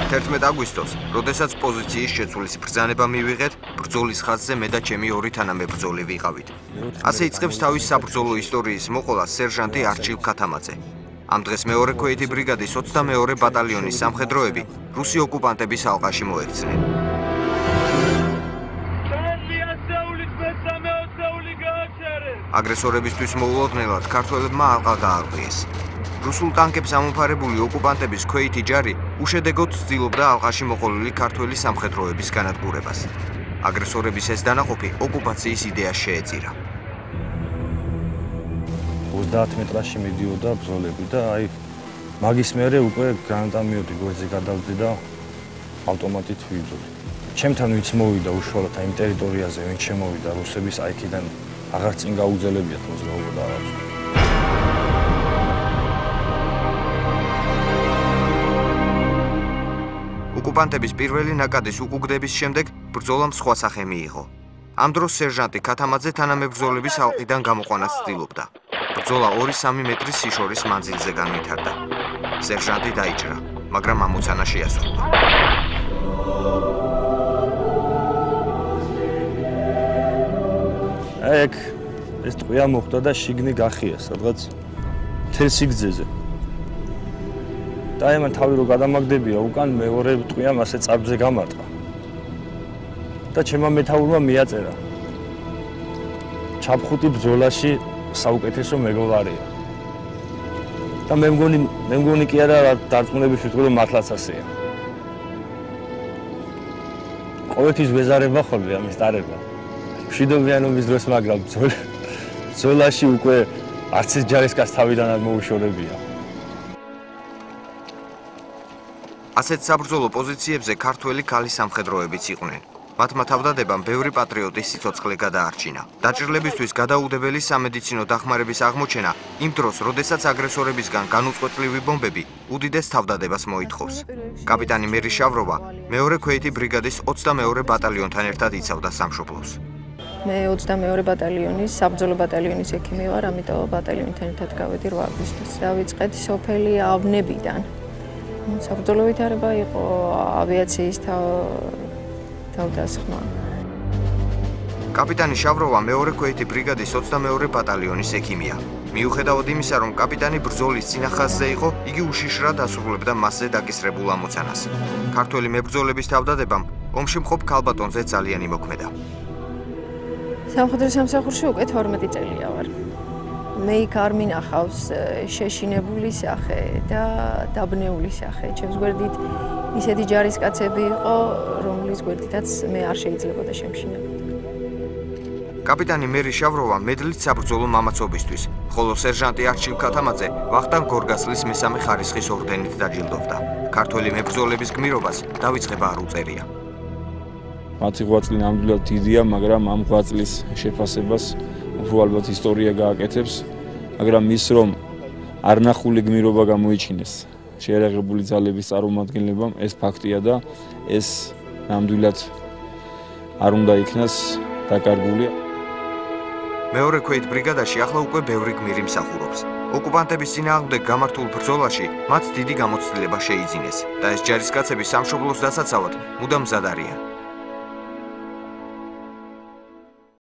11 აგვისტოს, როდესაც პოზიციის შეცვლის ბრძანება მივიღეთ, ბრძოლის ხაზზე მე და ჩემი ორი თანამებრძოლი ვიყავით. ასე იწყებს თავის საბრძოლო ისტორიის მოყოლა სერჟანტი არჩილ ქათამაძე. ამ დღეს მეორე ქვეითი ბრიგადის 22 ბატალიონის სამხედროები რუსი ოკუპანტების ალყაში მოექცნენ. აგრესორებისთვის მოულოდნელად ქართველებმა ალყა გაარღვიეს. რუსულ ტანკებს ამოფარებული ოკუპანტების ქვეითი ჯარი უშედეგოდ ცდილობდა ალყაში მოყოლილი ქართველი სამხედროების განადგურებას. აგრესორების ეს დანაყოფი ოკუპაციის იდეას შეეწირა. 30 მეტრში მიდიოდა ბრძოლები და მაგის მერე უკვე გრანატა მივიდი გვერდზე გადავდი და ავტომატით ვიბრძოლე. ჩემთან ვინც მოვიდა უშუალოდ იმ ტერიტორიაზე, ვინც შემოვიდა რუსების აიქიდან აღარ წინ გაუძლებიათ მოძრაობა და აღარ. ოკუპანტების პირველი ნაკადის უკუგდების შემდეგ ბრძოლამ სხვა სახე მიიღო. ამ დროს სერჟანტი ქათამაძე თანამებრძოლების ალყიდან გამოყვანას ცდილობდა. ბრძოლა 2-3 მეტრის სიშორის მანძილზე განვითარდა. სერჟანტი დაიჭრა, მაგრამ ამოცანა შეასრულა. ეგ ეს ტყვია მოხდა და შიგნი გახია სადღაც მთელ სიგრძეზე. და ამან თავი რო გადამაგდებია უკან მეორე ტყვიამ ასე წაბზე გამარტყა. და ჩემმა მეთაურმა მიაწერა. ჩაფხუტი ბრძოლაში საუკეთესო მეგობარია. და მე მგონი კი არა დარწმუნების ვიტყვი რომ მართლაც ასეა. ყოველთვის ვეზარება ხოლმე ამის დარება. მშვიდობიანობის დროს მაგრამ ბრძოლაში უკვე არც ეს ჯარისკაც თავიდან არ მოუშორებია. ასეთ საბრძოლო პოზიციებზე ქართველი ქალი სამხედროებიც იყვნენ. მათმა თავდადებამ ბევრი პატრიოტის სიცოცხლე გადაარჩინა. დაჭრილებისთვის გადაუდებელი სამედიცინო დახმარების აღმოჩენა იმ დროს, როდესაც აგრესორებისგან განუწყვეტლივი ბომბები უდიდეს თავდადებას მოითხოვს. კაპიტანი მერი შავროვა მეორე ქვეითი ბრიგადის 22 ბატალიონთან ერთად იცავდა სამშობლოს. მე 22 ბატალიონის საბრძოლო ბატალიონის ექიმი ვარ, ამიტომ ბატალიონთან ერთად გავედი 8 აგვისტოს. დავიწყეთ სოფელი ავნებიდან. საბრძოლო ვითარება იყო ავიაციის თავდასხმა. კაპიტანი შავროვა მეორე ქვეითი ბრიგადის 22 ბატალიონის ექიმია. მიუხედავად იმისა, რომ კაპიტანი ბრძოლის წინა ხაზზე იყო, იგი უშიშრად ასრულებდა მასზე დაკისრებულ ამოცანას. ქართველი მებრძოლების თავდადებამ ომში მყოფ ქალბატონზე ძალიან იმოქმედა. სამხედრო სამსახურში უკვე 12 წელია ვარ. მე იქ არ მინახავს შეშინებული სახე და დაბნეული სახე. ჩემს გვერდით ისეთი ჯარისკაცები იყო, რომლის გვერდითაც მე არ შეიძლებოდა შემშინებოდა. კაპიტანი მერი შავროვა მედლით საბრძოლო მამაცობისთვის, ხოლო სერჟანტი არჩილ ქათამაძე ვახტანგ გორგასლის მესამე ხარისხის ორდენით დაჯილდოვდა. ქართველი მებრძოლების გმირობას დავიწყება არ უწერია. მათი ღვაწლი ნამდვილად დიდია, მაგრამ ამ ღვაწლის შეფასებას უფრო ალბათ ისტორია გააკეთებს, მაგრამ ის რომ არნახული გმირობა გამოიჩინეს შეერაღებული ძალების წარმომადგენლებამ, ეს ფაქტია და ეს ნამდვილად არ უნდა იქნას დაკარგული. მეორე ქვეით ბრიგადაში ახლა უკვე ბევრი გმირი მსახურობს. ოკუპანტების წინააღმდეგ გამართულ ბრძოლაში მათ დიდი გამოცდილება შეიძინეს და ეს ჯარისკაცები სამშობლოს დასაცავად მუდამ მზად არიან.